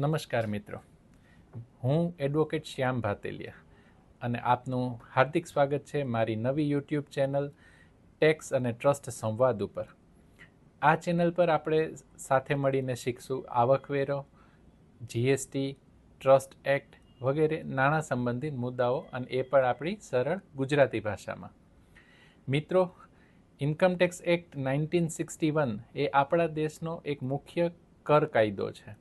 નમસ્કાર મિત્રો, હું એડવોકેટ શ્યામ ભાતેલિયા અને આપનું હાર્દિક સ્વાગત છે મારી નવી યુટ્યુબ ચેનલ ટેક્સ અને ટ્રસ્ટ સંવાદ ઉપર. આ ચેનલ પર આપણે સાથે મળીને શીખશું આવકવેરો, જીએસટી, ટ્રસ્ટ એક્ટ વગેરે નાણાં સંબંધિત મુદ્દાઓ, અને એ પણ આપણી સરળ ગુજરાતી ભાષામાં. મિત્રો, ઇન્કમટેક્સ એક્ટ 1961 એ આપણા દેશનો એક મુખ્ય કર કાયદો છે,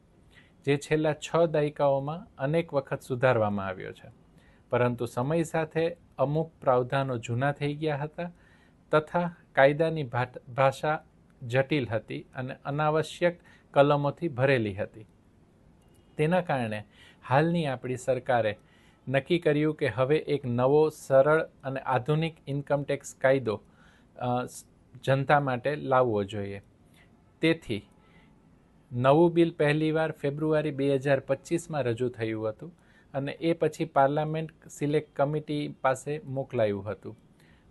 જે છેલ્લા 6 દાયકાઓમાં અનેક વખત સુધારવામાં આવ્યો છે, પરંતુ સમય સાથે અમુક પ્રાવધાનો જૂના થઈ ગયા હતા તથા કાયદાની ભાષા જટિલ હતી અને અનાવશ્યક કલમોથી ભરેલી હતી. તેના કારણે હાલની આપણી સરકારે નક્કી કર્યું કે હવે એક નવો સરળ અને આધુનિક ઇન્કમટેક્સ કાયદો જનતા માટે લાવવો જોઈએ. તેથી નવું બિલ પહેલીવાર ફેબ્રુઆરી 2025માં રજૂ થયું હતું અને એ પછી પાર્લામેન્ટ સિલેક્ટ કમિટી પાસે મોકલાયું હતું,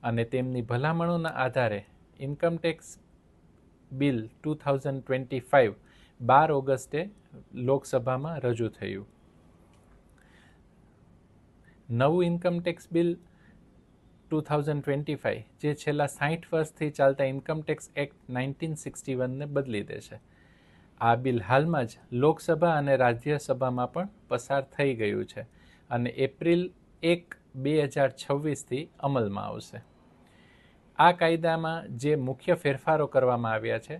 અને તેમની ભલામણોના આધારે ઇન્કમટેક્સ બિલ 2025 12 ઓગસ્ટે લોકસભામાં રજૂ થયું. નવું ઇન્કમટેક્સ બિલ 2025 જે છેલ્લા 60 વર્ષથી ચાલતા ઇન્કમટેક્સ એક્ટ 1961ને બદલી દેશે. આ બિલ હાલમાં જ લોકસભા અને રાજ્યસભામાં પણ પસાર થઈ ગયું છે અને એપ્રિલ 1, 2026થી અમલમાં આવશે. આ કાયદામાં જે મુખ્ય ફેરફારો કરવામાં આવ્યા છે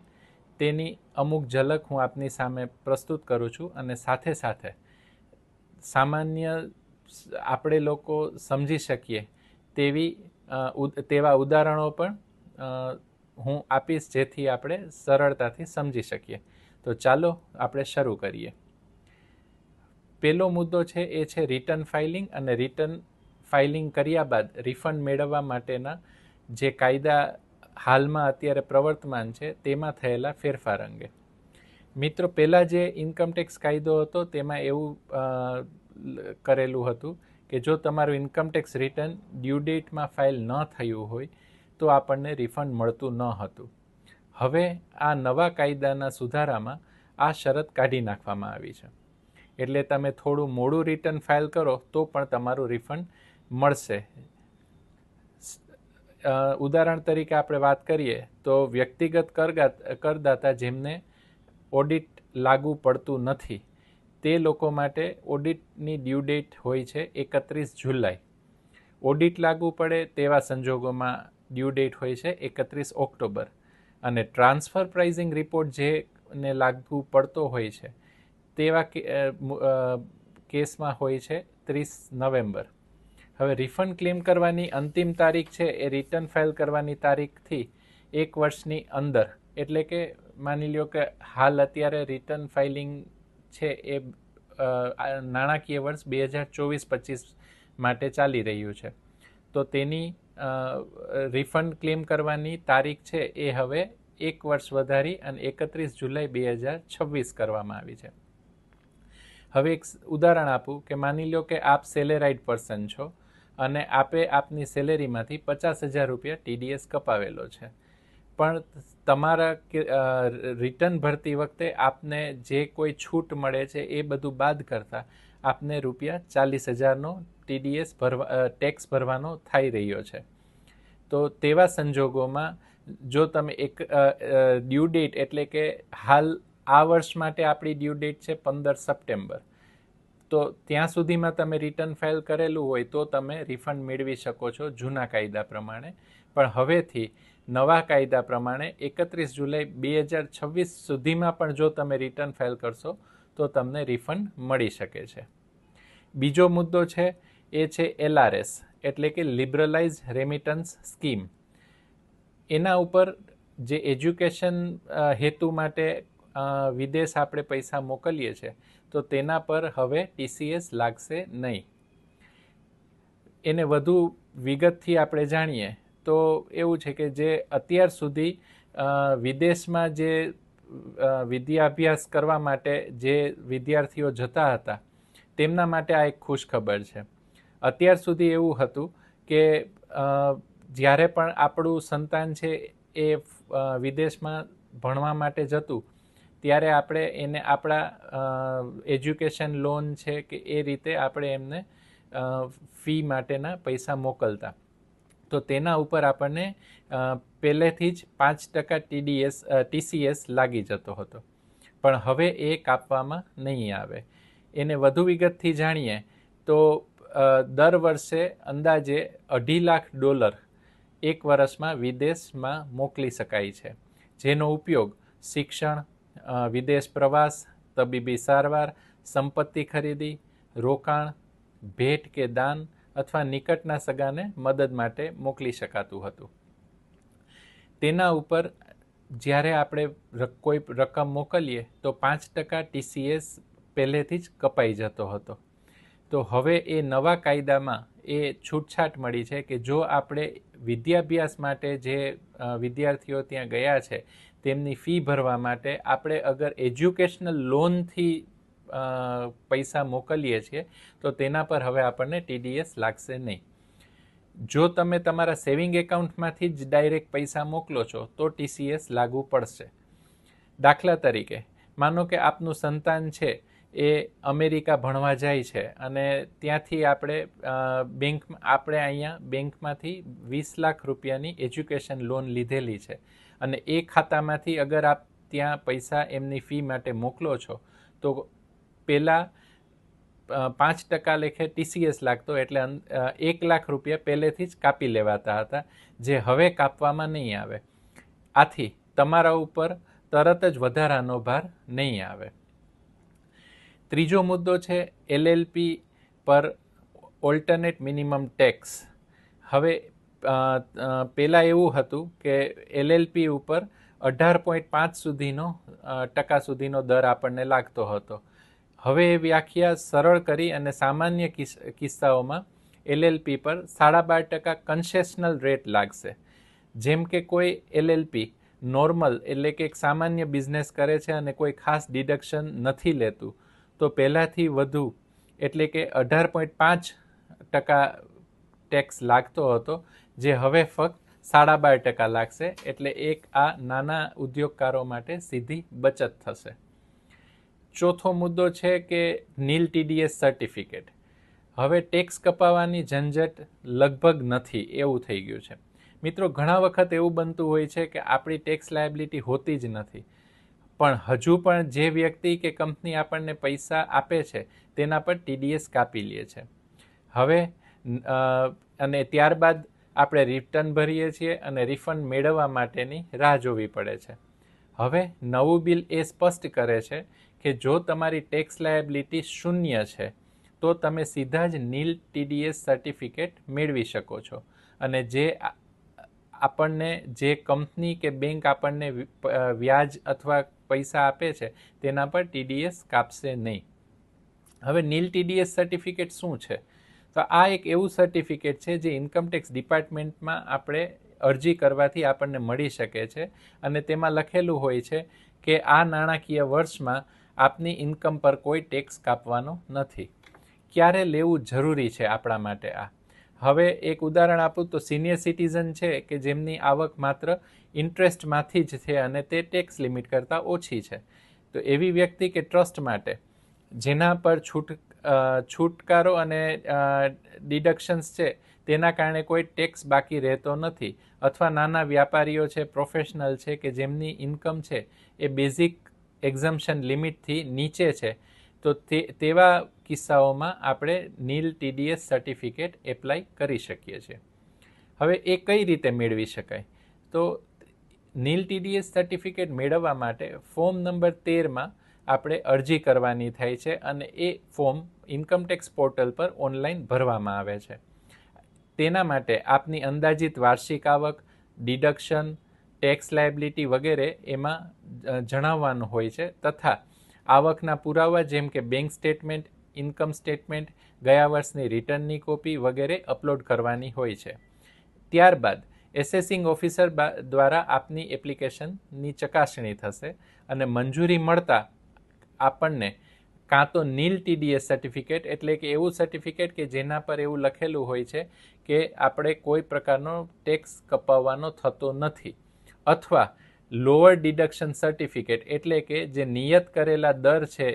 તેની અમુક ઝલક હું આપની સામે પ્રસ્તુત કરું છું, અને સાથે સાથે સામાન્ય આપણે લોકો સમજી શકીએ તેવા ઉદાહરણો પણ હું આપીશ, જેથી આપણે સરળતાથી સમજી શકીએ. તો ચાલો આપણે શરૂ કરીએ. પહેલો મુદ્દો છે એ છે રિટર્ન ફાઇલિંગ, અને રિટર્ન ફાઇલિંગ કર્યા બાદ રિફંડ મેળવવા માટેના જે કાયદા હાલમાં અત્યારે પ્રવર્તમાન છે તેમાં થયેલા ફેરફાર અંગે. મિત્રો, પહેલાં જે ઇન્કમટેક્સ કાયદો હતો તેમાં એવું કરેલું હતું કે જો તમારું ઇન્કમટેક્સ રિટર્ન ડ્યુ ડેટમાં ફાઇલ ન થયું હોય તો આપણને રિફંડ મળતું ન હતું. હવે આ નવા કાયદાના સુધારામાં આ શરત કાઢી નાખવામાં આવી છે, એટલે તમે થોડું મોડું રિટર્ન ફાઇલ કરો તો પણ તમારું રિફંડ મળશે. ઉદાહરણ તરીકે આપણે વાત કરીએ તો વ્યક્તિગત કરદાતા જેમને ઓડિટ લાગુ પડતું નથી તે લોકો માટે ઓડિટની ડ્યુ ડેટ હોય છે 31 જુલાઈ. ઓડિટ લાગુ પડે તેવા સંજોગોમાં ડ્યુ ડેટ હોય છે 31 ઓક્ટોબર, અને ટ્રાન્સફર પ્રાઇઝિંગ રિપોર્ટ જેને લાગુ પડતો હોય છે તેવા કેસમાં હોય છે 30 નવેમ્બર. હવે રિફંડ ક્લેમ કરવાની અંતિમ તારીખ છે એ રિટર્ન ફાઇલ કરવાની તારીખથી 1 વર્ષની અંદર, એટલે કે માની લ્યો કે હાલ અત્યારે રિટર્ન ફાઇલિંગ છે એ નાણાકીય વર્ષ 2024-25 માટે ચાલી રહ્યું છે, તો તેની રિફંડ ક્લેમ કરવાની તારીખ છે એ હવે 1 વર્ષ વધારી અને 31 જુલાઈ 2026 કરવામાં આવી છે. હવે એક ઉદાહરણ આપું કે માની લો કે આપ સેલેરાઇડ પર્સન છો અને આપે આપની સેલેરીમાંથી 50,000 રૂપિયા TDS કપાવેલો છે, પણ તમારા રિટર્ન ભરતી વખતે આપને જે કોઈ છૂટ મળે છે એ બધું બાદ કરતાં આપને રૂપિયા 40,000નો TDS ટેક્સ ભરવાનો થઈ રહ્યો છે. તો તેવા સંજોગોમાં જો તમે એક ડ્યુ ડેટ, એટલે કે હાલ આ વર્ષ માટે આપણી ડ્યુ ડેટ છે 15 સપ્ટેમ્બર, તો ત્યાં સુધીમાં તમે રિટર્ન ફાઇલ કરેલું હોય તો તમે રિફંડ મેળવી શકો છો જૂના કાયદા પ્રમાણે. પણ હવેથી નવા કાયદા પ્રમાણે 31 જુલાઈ 2026 સુધીમાં પણ જો તમે રિટર્ન ફાઇલ કરશો તો તમને રિફંડ મળી શકે છે. બીજો મુદ્દો છે એ છે LRS, એટલે કે લિબરલાઇઝ રેમિટન્સ સ્કીમ. એના ઉપર જે એજ્યુકેશન હેતુ માટે વિદેશ આપણે પૈસા મોકલીએ છીએ તો તેના પર હવે TCS લાગશે નહીં. એને વધુ વિગતથી આપણે જાણીએ તો એવું છે કે જે અત્યાર સુધી વિદેશમાં જે વિદ્યાભ્યાસ કરવા માટે જે વિદ્યાર્થીઓ જતા હતા તેમના માટે આ એક ખુશ ખબર છે. અત્યાર સુધી એવું હતું કે જ્યારે પણ આપણું સંતાન છે એ વિદેશમાં ભણવા માટે જતું ત્યારે આપણે એને આપણા એજ્યુકેશન લોન છે કે એ રીતે આપણે એમને ફી માટેના પૈસા મોકલતા. તો તેના ઉપર આપણને પહેલેથી જ 5% TCS લાગી જતો હતો. પણ હવે એ કાપવામાં નહીં આવે. એને વધુ વિગતથી જાણીએ તો દર વર્ષે અંદાજે $2.5 લાખ એક વર્ષમાં વિદેશમાં મોકલી શકાય છે, જેનો ઉપયોગ શિક્ષણ, વિદેશ પ્રવાસ, તબીબી સારવાર, સંપત્તિ ખરીદી, રોકાણ, ભેટ કે દાન અથવા નિકટના સગાને મદદ માટે મોકલી શકાતું હતું. તેના ઉપર જ્યારે આપણે કોઈ રકમ મોકલીએ તો 5% TCS પહેલેથી જ કપાઈ જતો હતો. તો હવે એ નવા કાયદામાં એ છૂટછાટ મળી છે કે જો આપણે વિદ્યાભ્યાસ માટે જે વિદ્યાર્થીઓ ત્યાં ગયા છે તેમની ફી ભરવા માટે આપણે અગર એજ્યુકેશનલ લોનથી પૈસા મોકલીએ છીએ તો તેના પર હવે આપણને TDS લાગશે નહીં. જો તમે તમારા સેવિંગ એકાઉન્ટમાંથી જ ડાયરેક્ટ પૈસા મોકલો છો તો TCS લાગુ પડશે. દાખલા તરીકે માનો કે આપનું સંતાન છે એ અમેરિકા ભણવા જાય છે અને ત્યાંથી આપણે અહીંયા બેંકમાંથી 20 લાખ રૂપિયાની એજ્યુકેશન લોન લીધેલી છે અને એ ખાતામાંથી અગર આપ ત્યાં પૈસા એમની ફી માટે મોકલો છો તો પહેલાં 5% લેખે TCS લાગતો, એટલે 1 લાખ રૂપિયા પહેલેથી જ કાપી લેવાતા હતા, જે હવે કાપવામાં નહીં આવે. આથી તમારા ઉપર તરત જ વધારાનો ભાર નહીં આવે. ત્રીજો મુદ્દો છે LLP પર ઓલ્ટરનેટ મિનિમમ ટેક્સ. હવે પહેલાં એવું હતું કે LLP ઉપર 18.5% સુધીનો દર આપણને લાગતો હતો. હવે એ વ્યાખ્યા સરળ કરી અને સામાન્ય કિસ્સાઓમાં LLP પર 12.5% કન્સેશનલ રેટ લાગશે. જેમ કે કોઈ LLP નોર્મલ એટલે કે એક સામાન્ય બિઝનેસ કરે છે અને કોઈ ખાસ ડિડક્શન નથી લેતું તો પહેલાંથી વધુ એટલે કે 18.5% ટેક્સ લાગતો હતો, જે હવે ફક્ત 12.5% લાગશે. એટલે એક આ નાના ઉદ્યોગકારો માટે સીધી બચત થશે. ચોથો મુદ્દો છે કે નીલ TDS સર્ટિફિકેટ. હવે ટેક્સ કપાવવાની ઝંઝટ લગભગ નથી એવું થઈ ગયું છે. મિત્રો, ઘણા વખત એવું બનતું હોય છે કે આપણી ટેક્સ લાયબિલિટી હોતી જ નથી, પણ હજુ પણ જે વ્યક્તિ કે કંપની આપણને પૈસા આપે છે તેના પર TDS કાપી લે છે. હવે અને ત્યારબાદ આપણે રિટર્ન ભરીએ છીએ અને રિફંડ મેળવવા માટેની રાહ જોવી પડે છે. હવે નવું બિલ એ સ્પષ્ટ કરે છે કે જો તમારી ટેક્સ લાયબિલિટી 0 છે તો તમે સીધા જ નીલ TDS સર્ટિફિકેટ મેળવી શકો છો અને જે કંપની કે બેંક આપણને વ્યાજ અથવા પૈસા આપે છે તેના પર TDS કાપશે નહીં. હવે નીલ TDS સર્ટિફિકેટ શું છે? તો આ એક એવું સર્ટિફિકેટ છે જે ઇન્કમટેક્સ ડિપાર્ટમેન્ટમાં આપણે અરજી કરવાથી આપણને મળી શકે છે અને તેમાં લખેલું હોય છે કે આ નાણાકીય વર્ષમાં આપની ઇન્કમ પર કોઈ ટેક્સ કાપવાનો નથી. ક્યારે લેવું જરૂરી છે આપણા માટે આ? હવે એક ઉદાહરણ આપું તો સિનિયર સિટીઝન છે કે જેમની આવક માત્ર ઇન્ટરેસ્ટમાંથી જ છે અને તે ટેક્સ લિમિટ કરતાં ઓછી છે, તો એવી વ્યક્તિ કે ટ્રસ્ટ માટે જેના પર છૂટકારો અને ડિડક્શન્સ છે તેના કારણે કોઈ ટેક્સ બાકી રહેતો નથી, અથવા નાના વ્યાપારીઓ છે, પ્રોફેશનલ છે કે જેમની ઇન્કમ છે એ બેઝિક એક્ઝમ્પશન લિમિટથી નીચે છે, તો તેવા કિસ્સાઓમાં આપણે નીલ TDS સર્ટિફિકેટ એપ્લાય કરી શકીએ છીએ. હવે એ કઈ રીતે મેળવી શકાય? તો નીલ TDS સર્ટિફિકેટ મેળવવા માટે ફોર્મ નંબર 13માં આપણે અરજી કરવાની થાય છે અને એ ફોર્મ ઇન્કમટેક્સ પોર્ટલ પર ઓનલાઈન ભરવામાં આવે છે. તેના માટે આપની અંદાજિત વાર્ષિક આવક, ડિડક્શન, ટેક્સ લાયબિલિટી વગેરે એમાં જણાવવાનું હોય છે, તથા આવકના પુરાવા જેમ કે બેંક સ્ટેટમેન્ટ, ઇન્કમ સ્ટેટમેન્ટ, ગયા વર્ષની રિટર્નની કોપી વગેરે અપલોડ કરવાની હોય છે. ત્યારબાદ એસેસિંગ ઓફિસર દ્વારા આપની એપ્લિકેશનની ચકાસણી થશે અને મંજૂરી મળતા આપણને કાં તો નીલ TDS સર્ટિફિકેટ એટલે કે એવું સર્ટિફિકેટ કે જેના પર એવું લખેલું હોય છે કે આપણે કોઈ પ્રકારનો ટેક્સ કપાવવાનો થતો નથી, અથવા લોઅર ડિડક્શન સર્ટિફિકેટ એટલે કે જે નિયત કરેલા દર છે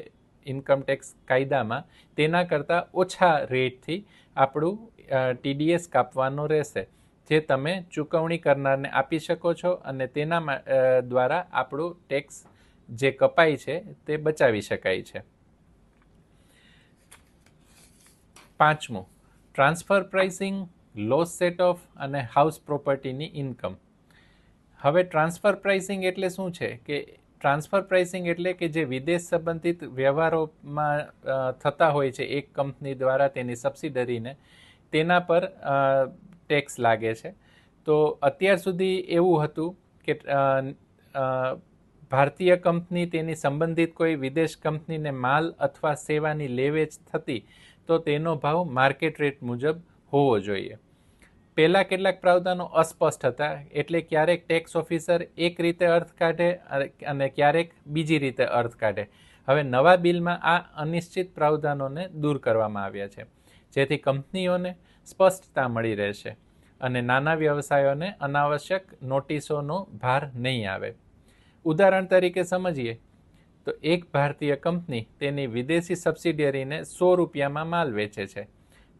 ઇન્કમટેક્સ કાયદામાં તેના કરતાં ઓછા રેટથી આપણું TDS કાપવાનો રહેશે, જે તમે ચૂકવણી કરનારને આપી શકો છો અને તેના દ્વારા આપણું ટેક્સ જે કપાય છે તે બચાવી શકાય છે. પાંચમું, transfer pricing, loss set of અને હાઉસ પ્રોપર્ટીની ઇન્કમ. હવે ટ્રાન્સફર પ્રાઇસિંગ એટલે શું છે કે ટ્રાન્સફર પ્રાઇસિંગ એટલે કે જે વિદેશ સંબંધિત વ્યવહારોમાં થતા હોય છે એક કંપની દ્વારા તેની સબસિડરીને, તેના પર ટેક્સ લાગે છે. તો અત્યાર સુધી એવું હતું કે ભારતીય કંપની તેની સંબંધિત કોઈ વિદેશ કંપનીને માલ અથવા સેવાની લેવેચ થતી તો તેનો ભાવ માર્કેટ રેટ મુજબ હોવો જોઈએ. પહેલાં કેટલાક પ્રાવધાનો અસ્પષ્ટ હતા, એટલે ક્યારેક ટેક્સ ઓફિસર એક રીતે અર્થ કાઢે અને ક્યારેક બીજી રીતે અર્થ કાઢે. હવે નવા બિલમાં આ અનિશ્ચિત પ્રાવધાનોને દૂર કરવામાં આવ્યા છે, જેથી કંપનીઓને સ્પષ્ટતા મળી રહેશે અને નાના વ્યવસાયોને અનાવશ્યક નોટિસોનો ભાર નહીં આવે. ઉદાહરણ તરીકે સમજીએ તો એક ભારતીય કંપની તેની વિદેશી સબસિડિયરીને 100 રૂપિયામાં માલ વેચે છે,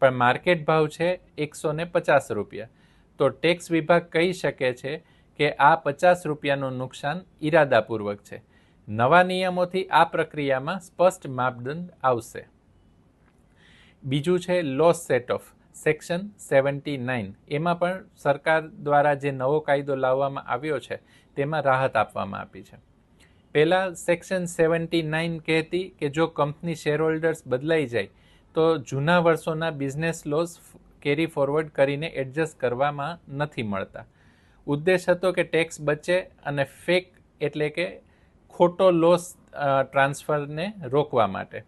પણ માર્કેટ ભાવ છે 150 રૂપિયા. તો ટેક્સ વિભાગ કહી શકે છે કે આ 50 રૂપિયાનું નુકસાન ઈરાદાપૂર્વક છે. નવા નિયમોથી આ પ્રક્રિયામાં સ્પષ્ટ માપદંડ આવશે. બીજું છે લોસ સેટ ઓફ, સેક્શન 79. એમાં પણ સરકાર દ્વારા જે નવો કાયદો લાવવામાં આવ્યો છે તેમાં રાહત આપવામાં આપી છે. પહેલાં સેક્શન 79 કહેતી કે જો કંપની શેરહોલ્ડર્સ બદલાઈ જાય તો જૂના વર્ષોના બિઝનેસ લોસ કેરી ફોરવર્ડ કરીને એડજસ્ટ કરવામાં નથી મળતા. ઉદ્દેશ હતો કે ટેક્સ બચે અને ફેક એટલે કે ખોટો લોસ ટ્રાન્સફરને રોકવા માટે.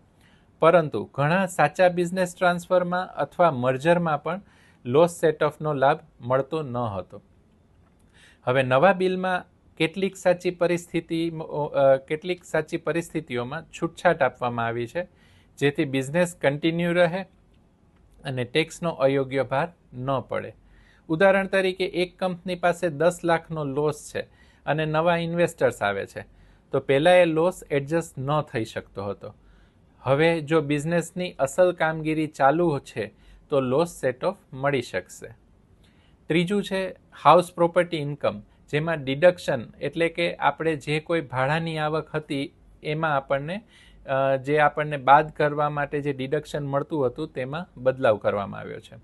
પરંતુ ઘણા સાચા બિઝનેસ ટ્રાન્સફરમાં અથવા મર્જરમાં પણ લોસ સેટ ઓફનો લાભ મળતો ન હતો. હવે નવા બિલમાં કેટલીક સાચી પરિસ્થિતિઓમાં છૂટછાટ આપવામાં આવી છે, જેથી બિઝનેસ કન્ટિન્યુ રહે અને ટેક્સનો અયોગ્ય ભાર ન પડે. ઉદાહરણ તરીકે એક કંપની પાસે 10 લાખનો લોસ છે અને નવા ઇન્વેસ્ટર્સ આવે છે, તો પહેલાં એ લોસ એડજસ્ટ ન થઈ શકતો હતો. હવે જો બિઝનેસની અસલ કામગીરી ચાલુ છે તો લોસ સેટ ઓફ મળી શકશે. ત્રીજું છે હાઉસ પ્રોપર્ટી ઇન્કમ, જેમાં ડિડક્શન એટલે કે આપણે જે કોઈ ભાડાની આવક હતી એમાં આપણને બાદ કરવા માટે જે ડિડક્શન મળતું હતું તેમાં બદલાવ કરવામાં આવ્યો છે.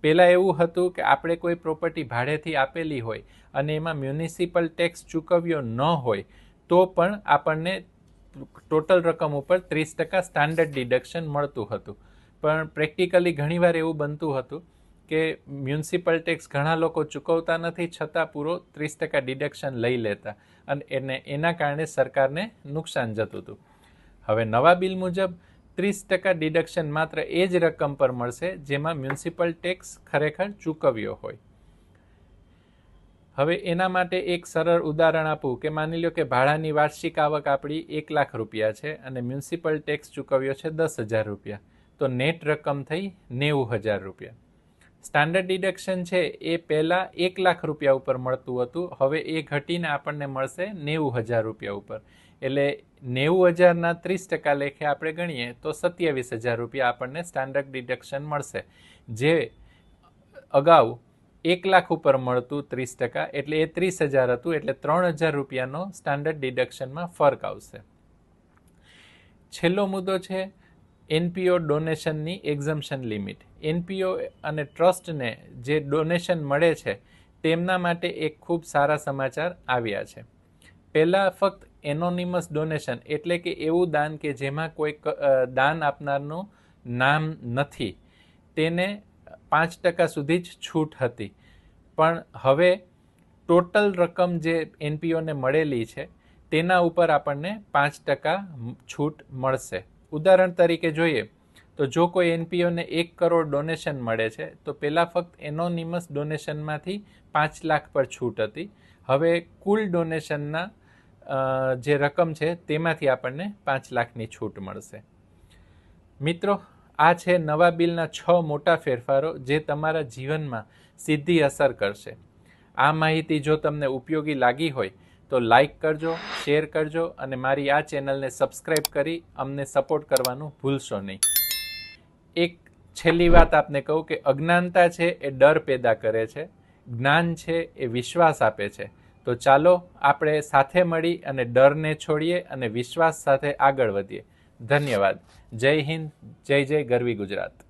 પહેલાં એવું હતું કે આપણે કોઈ પ્રોપર્ટી ભાડેથી આપેલી હોય અને એમાં મ્યુનિસિપલ ટેક્સ ચૂકવ્યો ન હોય તો પણ આપણને ટોટલ રકમ ઉપર 30% સ્ટાન્ડર્ડ ડિડક્શન મળતું હતું. પણ પ્રેક્ટિકલી ઘણીવાર એવું બનતું હતું કે મ્યુનિસિપલ ટેક્સ ઘણા લોકો ચૂકવતા નથી છતાં પૂરો 30% ડિડક્શન લઈ લેતા અને એના કારણે સરકારને નુકસાન જતું હતું. હવે નવા બિલ મુજબ 30% ડિડક્શન માત્ર એ જ રકમ પર મળશે જેમાં મ્યુનિસિપલ ટેક્સ ખરેખર ચૂકવ્યો હોય. હવે એના માટે એક સરળ ઉદાહરણ આપું કે માની લો કે ભાડાની વાર્ષિક આવક આપણી 1 લાખ રૂપિયા છે અને મ્યુનિસિપલ ટેક્સ ચૂકવ્યો છે 10,000 રૂપિયા, તો નેટ રકમ થઈ 90,000 રૂપિયા. સ્ટાન્ડર્ડ ડિડક્શન છે એ પહેલાં 1 લાખ રૂપિયા ઉપર મળતું હતું, હવે એ ઘટીને આપણને મળશે 90,000 રૂપિયા ઉપર. એટલે 90,000ના 30% લેખે આપણે ગણીએ તો 27,000 રૂપિયા આપણને સ્ટાન્ડર્ડ ડિડક્શન મળશે, જે અગાઉ 1 લાખ ઉપર મળતું 30%, એટલે એ 30,000 હતું, એટલે 3,000 રૂપિયાનો સ્ટાન્ડર્ડ ડિડક્શનમાં ફરક આવશે. છેલ્લો મુદ્દો છે NPO ડોનેશનની એક્ઝમ્પશન લિમિટ. NPO અને ટ્રસ્ટને જે ડોનેશન મળે છે તેમના માટે એક ખૂબ સારા સમાચાર આવ્યા છે. પહેલાં ફક્ત એનોનિમસ ડોનેશન એટલે કે એવું દાન કે જેમાં કોઈ દાન આપનારનું નામ નથી, તેને 5% સુધી જ છૂટ હતી. પણ હવે ટોટલ રકમ જે NPOને મળેલી છે તેના ઉપર આપણને 5% છૂટ મળશે. ઉદાહરણ તરીકે જોઈએ તો જો કોઈ NPOને 1 કરોડ ડોનેશન મળે છે તો પહેલાં ફક્ત એનોનિમસ ડોનેશનમાંથી 5 લાખ પર છૂટ હતી. હવે કુલ ડોનેશનના જે રકમ છે તેમાંથી આપણને 5 લાખની છૂટ મળશે. મિત્રો, આ છે નવા બિલના 6 મોટા ફેરફારો જે તમારા જીવનમાં સીધી અસર કરશે. આ માહિતી જો તમને ઉપયોગી લાગી હોય તો લાઈક કરજો, શેર કરજો અને મારી આ ચેનલને સબસ્ક્રાઈબ કરી અમને સપોર્ટ કરવાનું ભૂલશો નહીં. એક છેલ્લી વાત આપને કહું કે અજ્ઞાનતા છે એ ડર પેદા કરે છે, જ્ઞાન છે એ વિશ્વાસ આપે છે. તો ચાલો આપણે સાથે મળી અને ડરને છોડીએ અને વિશ્વાસ સાથે આગળ વધીએ. ધન્યવાદ. જય હિન્દ, જય જય ગરવી ગુજરાત.